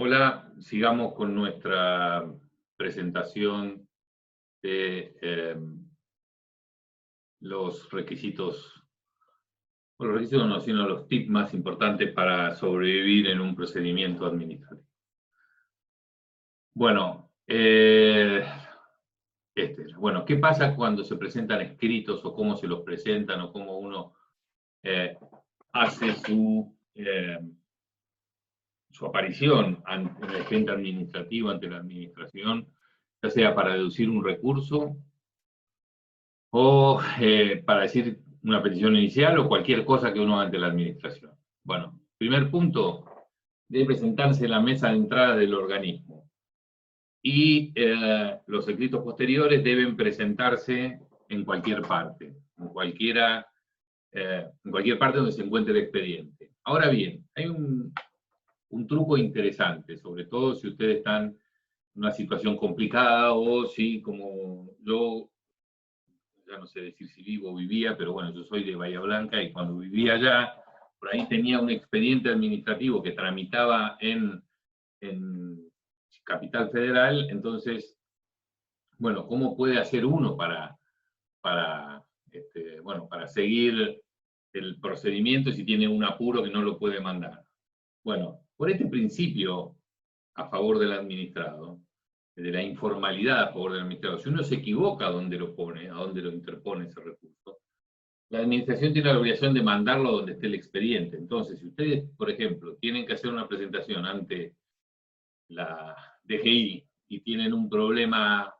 Hola, sigamos con nuestra presentación de los requisitos, o los requisitos no, sino los tips más importantes para sobrevivir en un procedimiento administrativo. Bueno, bueno, ¿qué pasa cuando se presentan escritos o cómo se los presentan o cómo uno hace su aparición en el expediente administrativo ante la administración, ya sea para deducir un recurso o para decir una petición inicial o cualquier cosa que uno haga ante la administración? Bueno, primer punto, debe presentarse en la mesa de entrada del organismo. Y los escritos posteriores deben presentarse en cualquier parte, en cualquier parte donde se encuentre el expediente. Ahora bien, hay un truco interesante, sobre todo si ustedes están en una situación complicada o si, como yo, ya no sé decir si vivo o vivía, pero bueno, yo soy de Bahía Blanca y cuando vivía allá, por ahí tenía un expediente administrativo que tramitaba en Capital Federal. Entonces, bueno, ¿cómo puede hacer uno para seguir el procedimiento si tiene un apuro que no lo puede mandar? Bueno, por este principio a favor del administrado, de la informalidad a favor del administrado, si uno se equivoca a dónde lo pone, a dónde lo interpone ese recurso, la administración tiene la obligación de mandarlo a donde esté el expediente. Entonces, si ustedes, por ejemplo, tienen que hacer una presentación ante la DGI y tienen un problema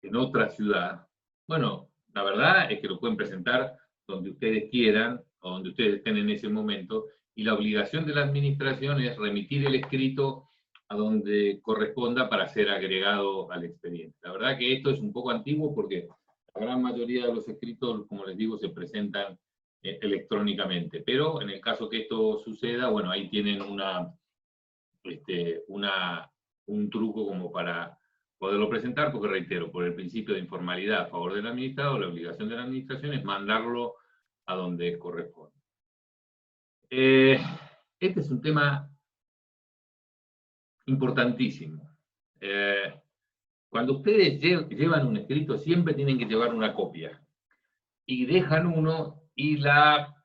en otra ciudad, bueno, la verdad es que lo pueden presentar donde ustedes quieran o donde ustedes estén en ese momento, y la obligación de la administración es remitir el escrito a donde corresponda para ser agregado al expediente. La verdad que esto es un poco antiguo porque la gran mayoría de los escritos, como les digo, se presentan electrónicamente, pero en el caso que esto suceda, bueno, ahí tienen un truco como para poderlo presentar, porque reitero, por el principio de informalidad a favor del administrado, la obligación de la administración es mandarlo a donde corresponde. Este es un tema importantísimo. Cuando ustedes llevan un escrito, siempre tienen que llevar una copia. Y dejan uno, y la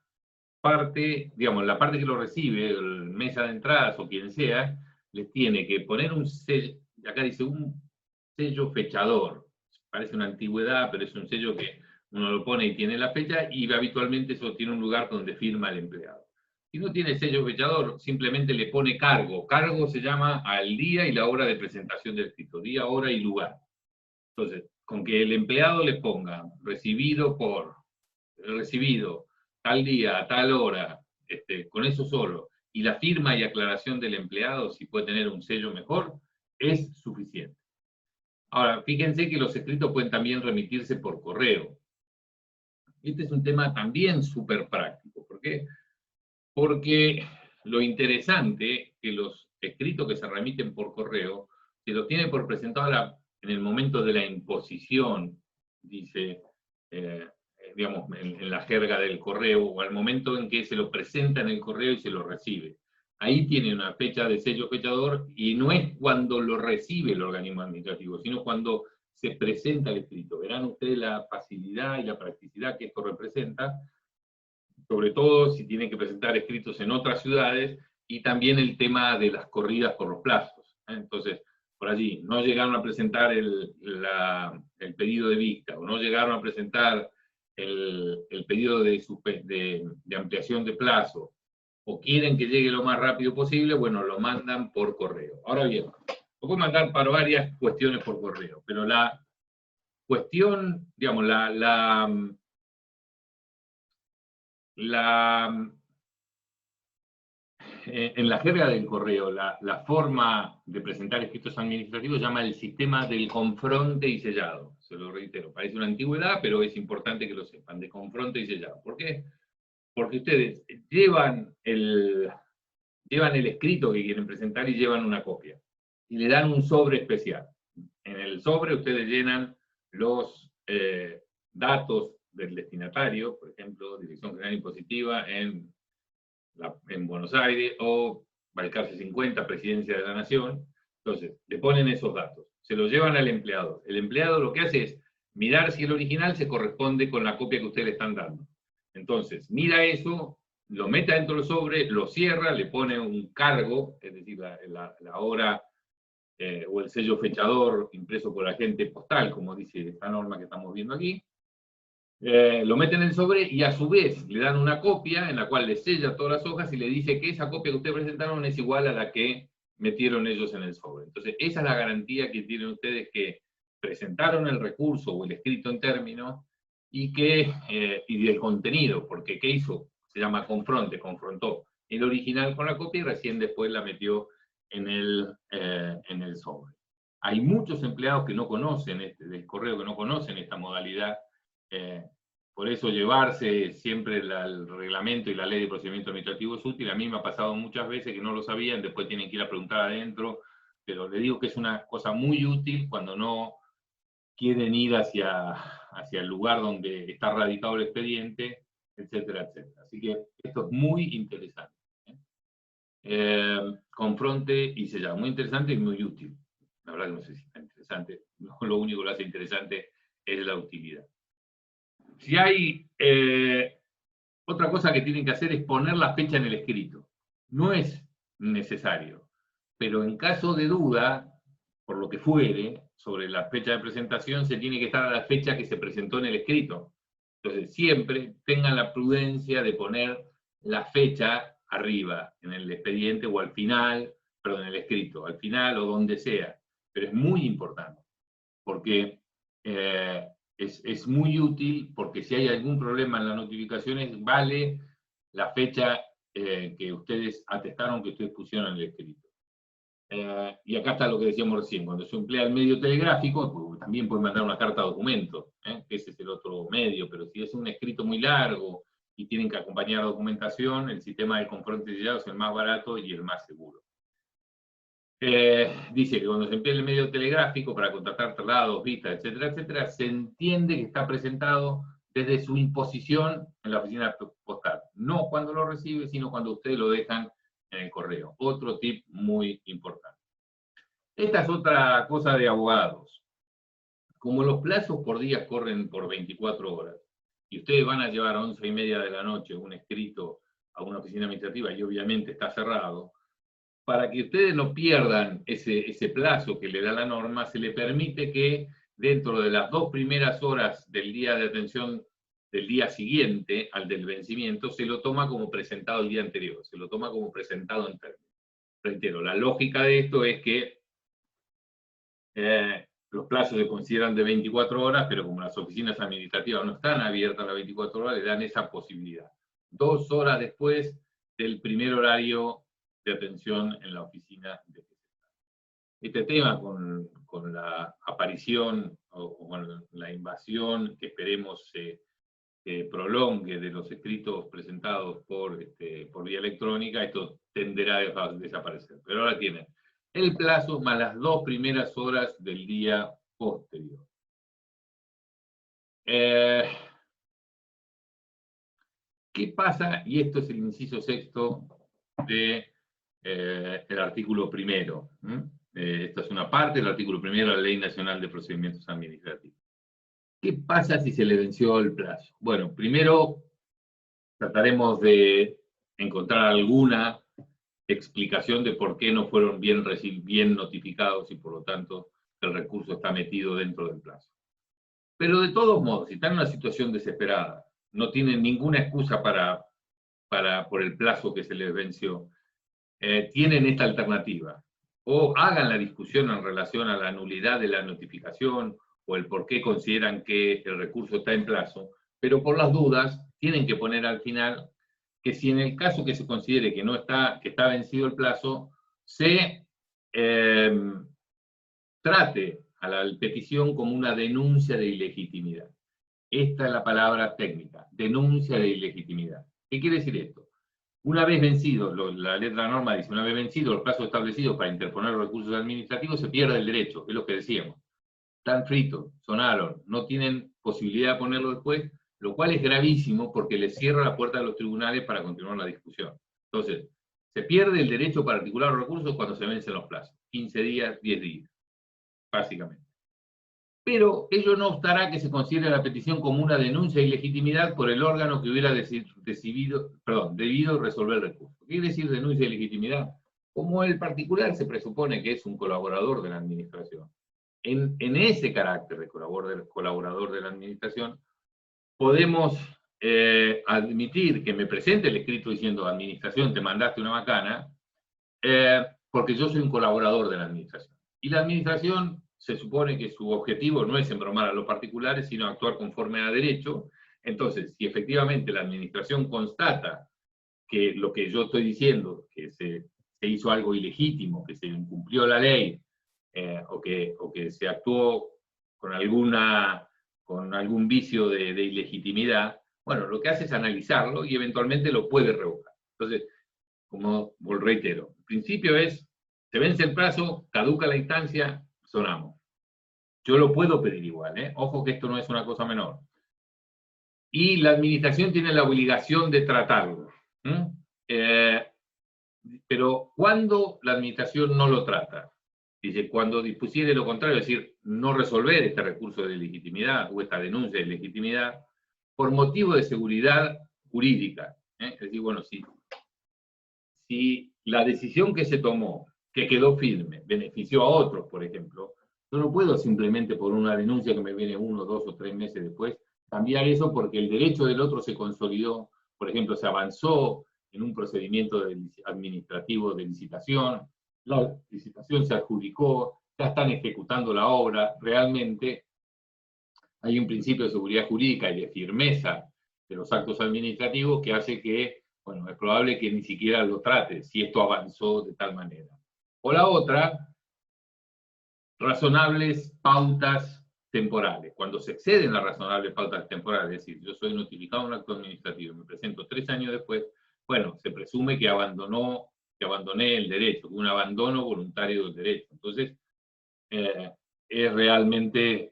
parte, digamos, la parte que lo recibe, el mesa de entradas o quien sea, les tiene que poner un sello, acá dice un sello fechador. Parece una antigüedad, pero es un sello que uno lo pone y tiene la fecha, y habitualmente eso tiene un lugar donde firma el empleado. Si no tiene sello fechador, simplemente le pone cargo. Cargo se llama al día y la hora de presentación del escrito, día, hora y lugar. Entonces, con que el empleado le ponga recibido tal día, a tal hora, con eso solo, y la firma y aclaración del empleado, si puede tener un sello mejor, es suficiente. Ahora, fíjense que los escritos pueden también remitirse por correo. Este es un tema también súper práctico. ¿Por qué? Porque lo interesante es que los escritos que se remiten por correo se los tiene por presentado en el momento de la imposición, dice, digamos, en la jerga del correo, o al momento en que se lo presenta en el correo y se lo recibe. Ahí tiene una fecha de sello fechador, y no es cuando lo recibe el organismo administrativo, sino cuando se presenta el escrito. Verán ustedes la facilidad y la practicidad que esto representa, sobre todo si tienen que presentar escritos en otras ciudades, y también el tema de las corridas por los plazos. Entonces, por allí, no llegaron a presentar el pedido de vista, o no llegaron a presentar el pedido de ampliación de plazo, o quieren que llegue lo más rápido posible, bueno, lo mandan por correo. Ahora bien, lo pueden mandar para varias cuestiones por correo, pero la cuestión, digamos, en la jerga del correo, la forma de presentar escritos administrativos se llama el sistema del confronte y sellado. Se lo reitero, parece una antigüedad, pero es importante que lo sepan, de confronte y sellado. ¿Por qué? Porque ustedes llevan el escrito que quieren presentar y llevan una copia. Y le dan un sobre especial. En el sobre ustedes llenan los datos del destinatario, por ejemplo, Dirección General Impositiva en Buenos Aires, o Balcarce 50, Presidencia de la Nación. Entonces, le ponen esos datos, se los llevan al empleado. El empleado lo que hace es mirar si el original se corresponde con la copia que ustedes le están dando. Entonces, mira eso, lo mete dentro del sobre, lo cierra, le pone un cargo, es decir, la hora o el sello fechador impreso por agente postal, como dice esta norma que estamos viendo aquí. Lo meten en el sobre y a su vez le dan una copia en la cual le sella todas las hojas y le dice que esa copia que ustedes presentaron es igual a la que metieron ellos en el sobre. Entonces, esa es la garantía que tienen ustedes, que presentaron el recurso o el escrito en términos y del contenido, porque ¿qué hizo? Se llama confronte, confrontó el original con la copia y recién después la metió en el sobre. Hay muchos empleados que no conocen del correo, que no conocen esta modalidad. Por eso llevarse siempre el reglamento y la ley de procedimiento administrativo es útil. A mí me ha pasado muchas veces que no lo sabían, después tienen que ir a preguntar adentro, pero le digo que es una cosa muy útil cuando no quieren ir hacia el lugar donde está radicado el expediente, etcétera, etcétera. Así que esto es muy interesante. Confronte y sellado. Muy interesante y muy útil. La verdad que no sé si está interesante. Lo único que lo hace interesante es la utilidad. Si hay otra cosa que tienen que hacer es poner la fecha en el escrito. No es necesario, pero en caso de duda, por lo que fuere, sobre la fecha de presentación, se tiene que estar a la fecha que se presentó en el escrito. Entonces, siempre tengan la prudencia de poner la fecha arriba, en el expediente o al final, perdón, en el escrito, al final o donde sea. Pero es muy importante, porque es muy útil, porque si hay algún problema en las notificaciones, vale la fecha que ustedes atestaron, que ustedes pusieron en el escrito. Y acá está lo que decíamos recién, cuando se emplea el medio telegráfico, pues, también pueden mandar una carta documento, que ese es el otro medio, pero si es un escrito muy largo y tienen que acompañar documentación, el sistema de confronte sellado es el más barato y el más seguro. Dice que cuando se emplea el medio telegráfico para contratar traslados, vistas, etcétera, etcétera, se entiende que está presentado desde su imposición en la oficina postal. No cuando lo recibe, sino cuando ustedes lo dejan en el correo. Otro tip muy importante. Esta es otra cosa de abogados. Como los plazos por día corren por 24 horas, y ustedes van a llevar a 11:30 de la noche un escrito a una oficina administrativa y obviamente está cerrado, para que ustedes no pierdan ese plazo que le da la norma, se le permite que dentro de las 2 primeras horas del día de atención del día siguiente al del vencimiento, se lo toma como presentado el día anterior, se lo toma como presentado en términos. Reitero, la lógica de esto es que los plazos se consideran de 24 horas, pero como las oficinas administrativas no están abiertas las 24 horas, le dan esa posibilidad. 2 horas después del primer horario de atención en la oficina de Gesell. Este tema con la aparición o con la invasión que esperemos se prolongue de los escritos presentados por vía electrónica, esto tenderá a desaparecer. Pero ahora tienen el plazo más las 2 primeras horas del día posterior. ¿Qué pasa? Y esto es el inciso 6º del artículo 1. Esta es una parte del artículo 1 de la Ley Nacional de Procedimientos Administrativos. ¿Qué pasa si se le venció el plazo? Bueno, primero trataremos de encontrar alguna explicación de por qué no fueron bien notificados y por lo tanto el recurso está metido dentro del plazo. Pero de todos modos, si están en una situación desesperada, no tienen ninguna excusa por el plazo que se les venció, tienen esta alternativa. O hagan la discusión en relación a la nulidad de la notificación o el por qué consideran que el recurso está en plazo, pero por las dudas tienen que poner al final que si en el caso que se considere que está vencido el plazo, se trate a la petición como una denuncia de ilegitimidad. Esta es la palabra técnica, denuncia de ilegitimidad. ¿Qué quiere decir esto? Una vez vencido, la letra de la norma dice, una vez vencido los plazos establecidos para interponer los recursos administrativos, se pierde el derecho, es lo que decíamos. Están fritos, sonaron, no tienen posibilidad de ponerlo después, lo cual es gravísimo porque les cierra la puerta de los tribunales para continuar la discusión. Entonces, Se pierde el derecho para articular los recursos cuando se vencen los plazos. 15 días, 10 días, básicamente. Pero ello no obstará que se considere la petición como una denuncia de ilegitimidad por el órgano que hubiera debido resolver el recurso. ¿Qué quiere decir denuncia de ilegitimidad? Como el particular se presupone que es un colaborador de la administración, en ese carácter de colaborador de la administración, podemos admitir que me presente el escrito diciendo, administración, te mandaste una macana, porque yo soy un colaborador de la administración. Y la administración se supone que su objetivo no es embromar a los particulares, sino actuar conforme a derecho. Entonces, si efectivamente la administración constata que lo que yo estoy diciendo, que se hizo algo ilegítimo, que se incumplió la ley, o que se actuó con algún vicio de ilegitimidad, bueno, lo que hace es analizarlo y eventualmente lo puede revocar. Entonces, como reitero, el principio es, se vence el plazo, caduca la instancia, sonamos. Yo lo puedo pedir igual, ¿eh? Ojo que esto no es una cosa menor. Y la administración tiene la obligación de tratarlo. Pero ¿cuándo la administración no lo trata? Dice, cuando dispusiere lo contrario, es decir, no resolver este recurso de legitimidad o esta denuncia de legitimidad por motivo de seguridad jurídica. Es decir, bueno, si la decisión que se tomó, que quedó firme, benefició a otros, por ejemplo, yo no puedo simplemente por una denuncia que me viene 1, 2 o 3 meses después, cambiar eso porque el derecho del otro se consolidó, por ejemplo, se avanzó en un procedimiento administrativo de licitación, la licitación se adjudicó, ya están ejecutando la obra, realmente hay un principio de seguridad jurídica y de firmeza de los actos administrativos que hace que, bueno, es probable que ni siquiera lo trate si esto avanzó de tal manera. O la otra, razonables pautas temporales. Cuando se exceden las razonables pautas temporales, es decir, yo soy notificado de un acto administrativo y me presento 3 años después, bueno, se presume que abandoné el derecho, un abandono voluntario del derecho. Entonces, es realmente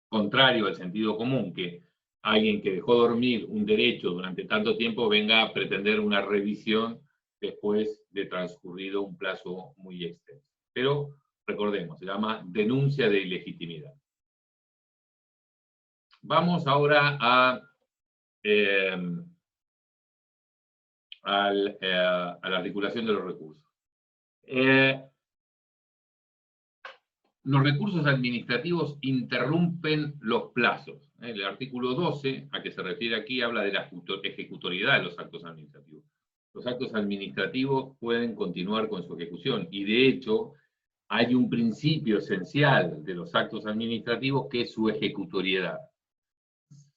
contrario al sentido común que alguien que dejó dormir un derecho durante tanto tiempo venga a pretender una revisión después de transcurrido un plazo muy extenso. Pero recordemos, se llama denuncia de ilegitimidad. Vamos ahora a la articulación de los recursos. Los recursos administrativos interrumpen los plazos. El artículo 12, a que se refiere aquí, habla de la ejecutoriedad de los actos administrativos. Los actos administrativos pueden continuar con su ejecución y, de hecho, hay un principio esencial de los actos administrativos que es su ejecutoriedad.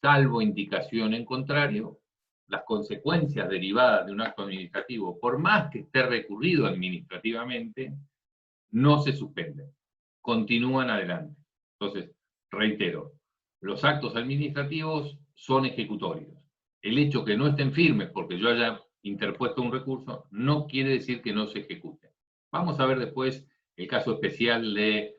Salvo indicación en contrario, las consecuencias derivadas de un acto administrativo, por más que esté recurrido administrativamente, no se suspenden, continúan adelante. Entonces, reitero, los actos administrativos son ejecutorios. El hecho que no estén firmes porque yo haya interpuesto un recurso no quiere decir que no se ejecuten. Vamos a ver después el caso especial de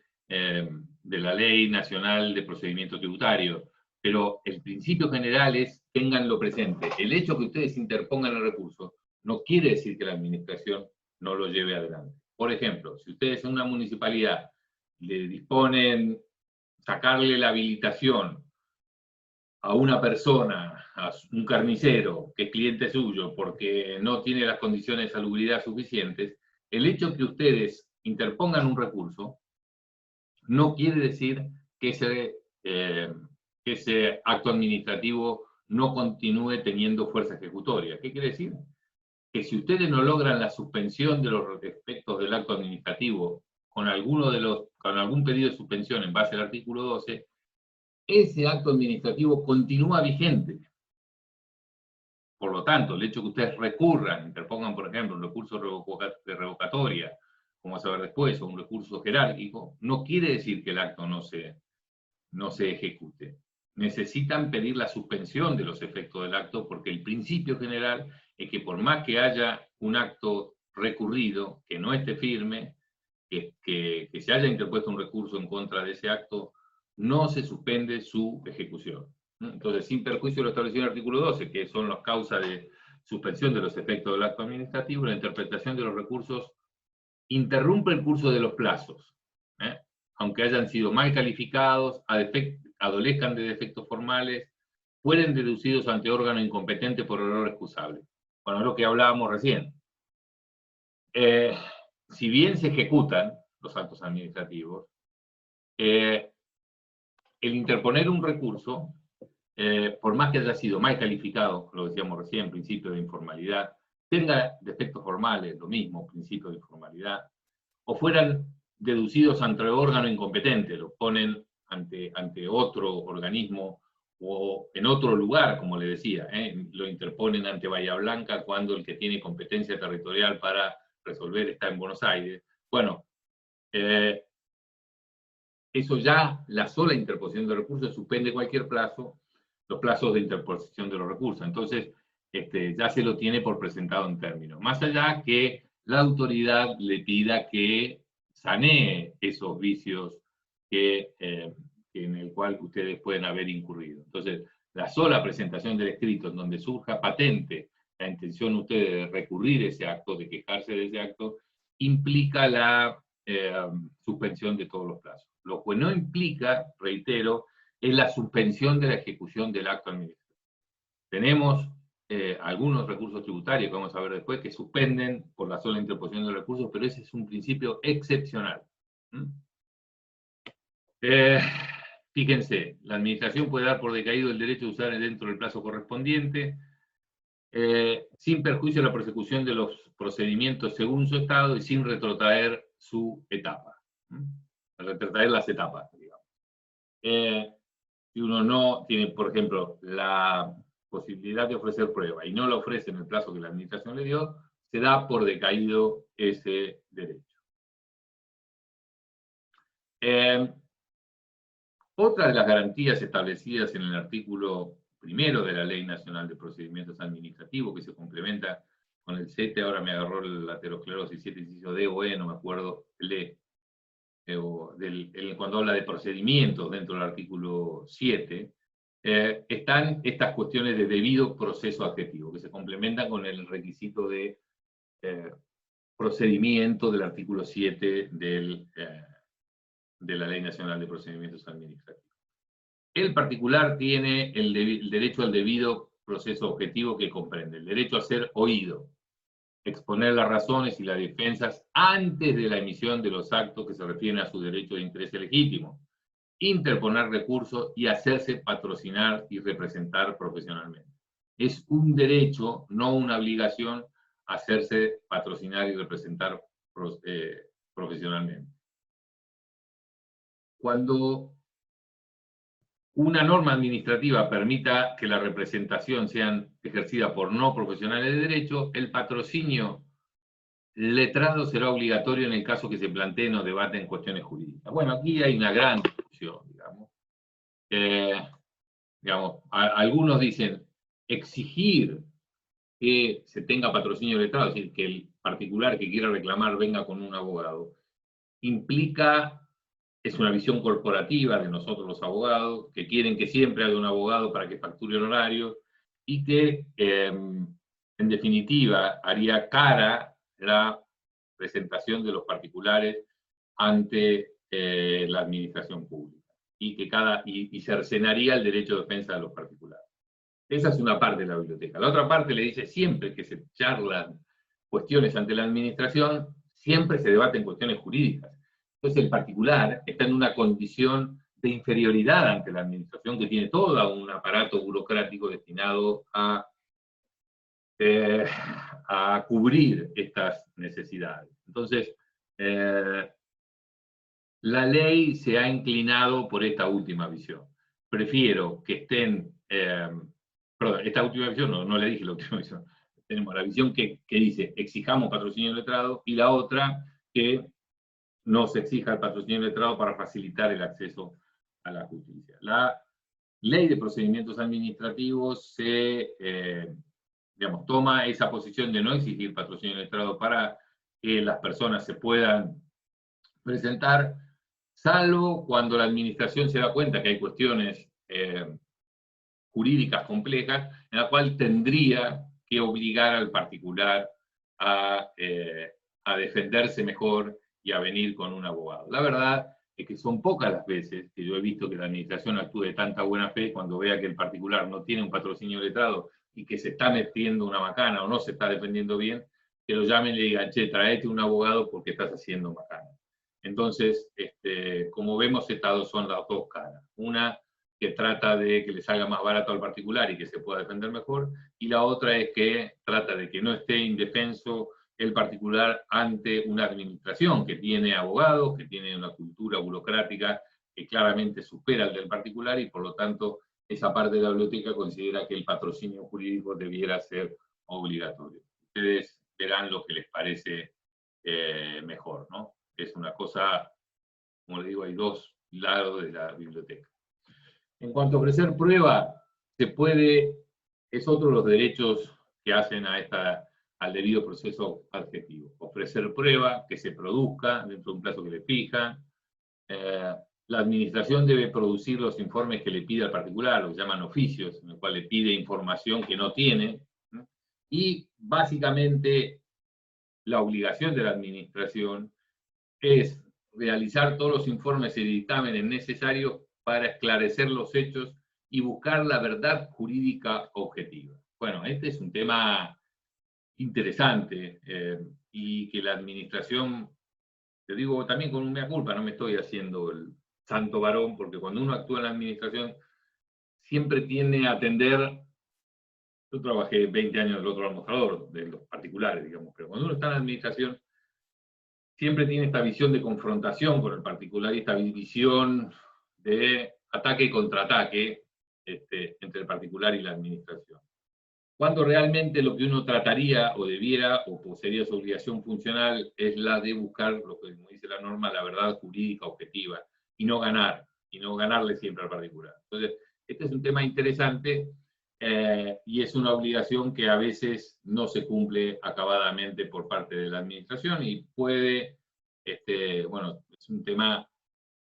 la Ley Nacional de Procedimiento Tributario, pero el principio general es, ténganlo presente, el hecho que ustedes interpongan el recurso no quiere decir que la administración no lo lleve adelante. Por ejemplo, si ustedes en una municipalidad le disponen sacarle la habilitación a una persona, a un carnicero que es cliente suyo porque no tiene las condiciones de salubridad suficientes, el hecho que ustedes interpongan un recurso no quiere decir que ese acto administrativo no continúe teniendo fuerza ejecutoria. ¿Qué quiere decir? Que si ustedes no logran la suspensión de los efectos del acto administrativo con algún pedido de suspensión en base al artículo 12, ese acto administrativo continúa vigente. Por lo tanto, el hecho que ustedes recurran, interpongan, por ejemplo, un recurso de revocatoria, como vamos a ver después, o un recurso jerárquico, no quiere decir que el acto no se ejecute. Necesitan pedir la suspensión de los efectos del acto porque el principio general es que por más que haya un acto recurrido, que no esté firme, que se haya interpuesto un recurso en contra de ese acto, no se suspende su ejecución. Entonces, sin perjuicio de lo establecido en el artículo 12, que son las causas suspensión de los efectos del acto administrativo, la interpretación de los recursos interrumpe el curso de los plazos, aunque hayan sido mal calificados, adolezcan de defectos formales, fueren deducidos ante órgano incompetente por error excusable. Bueno, es lo que hablábamos recién. Si bien se ejecutan los actos administrativos, el interponer un recurso, por más que haya sido mal calificado, lo decíamos recién, principio de informalidad, tenga defectos formales, lo mismo, principio de informalidad, o fueran deducidos ante órgano incompetente, lo ponen ante otro organismo o en otro lugar, como le decía, lo interponen ante Bahía Blanca cuando el que tiene competencia territorial para resolver está en Buenos Aires. Bueno, eso ya, la sola interposición de recursos suspende cualquier plazo, los plazos de interposición de los recursos. Entonces, ya se lo tiene por presentado en términos. Más allá que la autoridad le pida que sanee esos vicios en el cual ustedes pueden haber incurrido. Entonces, la sola presentación del escrito en donde surja patente la intención de ustedes de recurrir ese acto, de quejarse de ese acto, implica la suspensión de todos los plazos. Lo que no implica, reitero, es la suspensión de la ejecución del acto administrativo. Tenemos algunos recursos tributarios, que vamos a ver después, que suspenden por la sola interposición de recursos, pero ese es un principio excepcional. Fíjense, la administración puede dar por decaído el derecho de usar dentro del plazo correspondiente, sin perjuicio de la persecución de los procedimientos según su estado y sin retrotraer su etapa. Retrotraer las etapas, digamos. Si uno no tiene, por ejemplo, la posibilidad de ofrecer prueba y no la ofrece en el plazo que la administración le dio, se da por decaído ese derecho. Otra de las garantías establecidas en el artículo 1 de la Ley Nacional de Procedimientos Administrativos, que se complementa con el 7, ahora me agarró la aterosclerosis, 7 inciso D o E, no me acuerdo, cuando habla de procedimientos dentro del artículo 7, están estas cuestiones de debido proceso adjetivo, que se complementan con el requisito de procedimiento del artículo 7 de la Ley Nacional de Procedimientos Administrativos. El particular tiene el derecho al debido proceso objetivo, que comprende el derecho a ser oído, exponer las razones y las defensas antes de la emisión de los actos que se refieren a su derecho de interés legítimo, interponer recursos y hacerse patrocinar y representar profesionalmente. Es un derecho, no una obligación, hacerse patrocinar y representar profesionalmente. Cuando una norma administrativa permita que la representación sea ejercida por no profesionales de derecho, el patrocinio letrado será obligatorio en el caso que se planteen o debaten cuestiones jurídicas. Bueno, aquí hay una gran discusión, digamos. Algunos dicen exigir que se tenga patrocinio letrado, es decir, que el particular que quiera reclamar venga con un abogado, implica... Es una visión corporativa de nosotros los abogados, que quieren que siempre haya un abogado para que facture honorarios, y que, en definitiva, haría cara la presentación de los particulares ante la administración pública, y cercenaría el derecho de defensa de los particulares. Esa es una parte de la biblioteca. La otra parte le dice, siempre que se charlan cuestiones ante la administración, siempre se debaten cuestiones jurídicas. Entonces el particular está en una condición de inferioridad ante la administración, que tiene todo un aparato burocrático destinado a cubrir estas necesidades. Entonces, la ley se ha inclinado por esta última visión. Prefiero que estén... perdón, esta última visión, no le dije la última visión. Tenemos la visión que dice, exijamos patrocinio letrado, y la otra que no se exija el patrocinio letrado para facilitar el acceso a la justicia. La Ley de Procedimientos Administrativos toma esa posición de no exigir patrocinio letrado para que las personas se puedan presentar, salvo cuando la administración se da cuenta que hay cuestiones jurídicas complejas, en la cual tendría que obligar al particular a defenderse mejor y a venir con un abogado. La verdad es que son pocas las veces que yo he visto que la administración actúe de tanta buena fe cuando vea que el particular no tiene un patrocinio letrado y que se está metiendo una macana o no se está defendiendo bien, que lo llamen y le digan, che, traete un abogado porque estás haciendo macana. Entonces, como vemos, estas son las dos caras. Una que trata de que le salga más barato al particular y que se pueda defender mejor, y la otra es que trata de que no esté indefenso el particular ante una administración que tiene abogados, que tiene una cultura burocrática que claramente supera el del particular y por lo tanto esa parte de la biblioteca considera que el patrocinio jurídico debiera ser obligatorio. Ustedes verán lo que les parece mejor, ¿no? Es una cosa, como les digo, hay dos lados de la biblioteca. En cuanto a ofrecer prueba, se puede, es otro de los derechos que hacen al debido proceso adjetivo. Ofrecer prueba, que se produzca dentro de un plazo que le fijan. La administración debe producir los informes que le pide al particular, lo que llaman oficios, en el cual le pide información que no tiene. ¿No? Y básicamente la obligación de la administración es realizar todos los informes y dictámenes necesarios para esclarecer los hechos y buscar la verdad jurídica objetiva. Bueno, este es un tema interesante y que la administración, te digo también con una culpa, no me estoy haciendo el santo varón, porque cuando uno actúa en la administración siempre tiende a atender. Yo trabajé 20 años del otro mostrador, de los particulares, digamos, pero cuando uno está en la administración siempre tiene esta visión de confrontación con el particular y esta visión de ataque y contraataque entre el particular y la administración. Cuando realmente lo que uno trataría o debiera, o sería su obligación funcional, es la de buscar, lo que como dice la norma, la verdad jurídica objetiva, y no ganarle siempre al particular. Entonces, este es un tema interesante y es una obligación que a veces no se cumple acabadamente por parte de la administración y puede, bueno, es un tema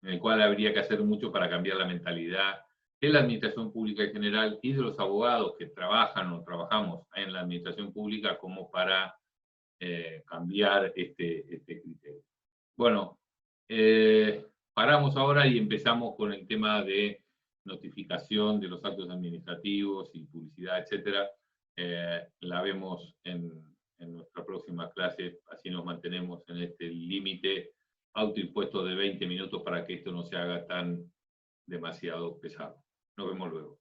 en el cual habría que hacer mucho para cambiar la mentalidad de la administración pública en general y de los abogados que trabajan o trabajamos en la administración pública como para cambiar este criterio. Bueno, paramos ahora y empezamos con el tema de notificación de los actos administrativos y publicidad, etcétera. La vemos en nuestra próxima clase, así nos mantenemos en este límite autoimpuesto de 20 minutos para que esto no se haga tan demasiado pesado. Nos vemos luego.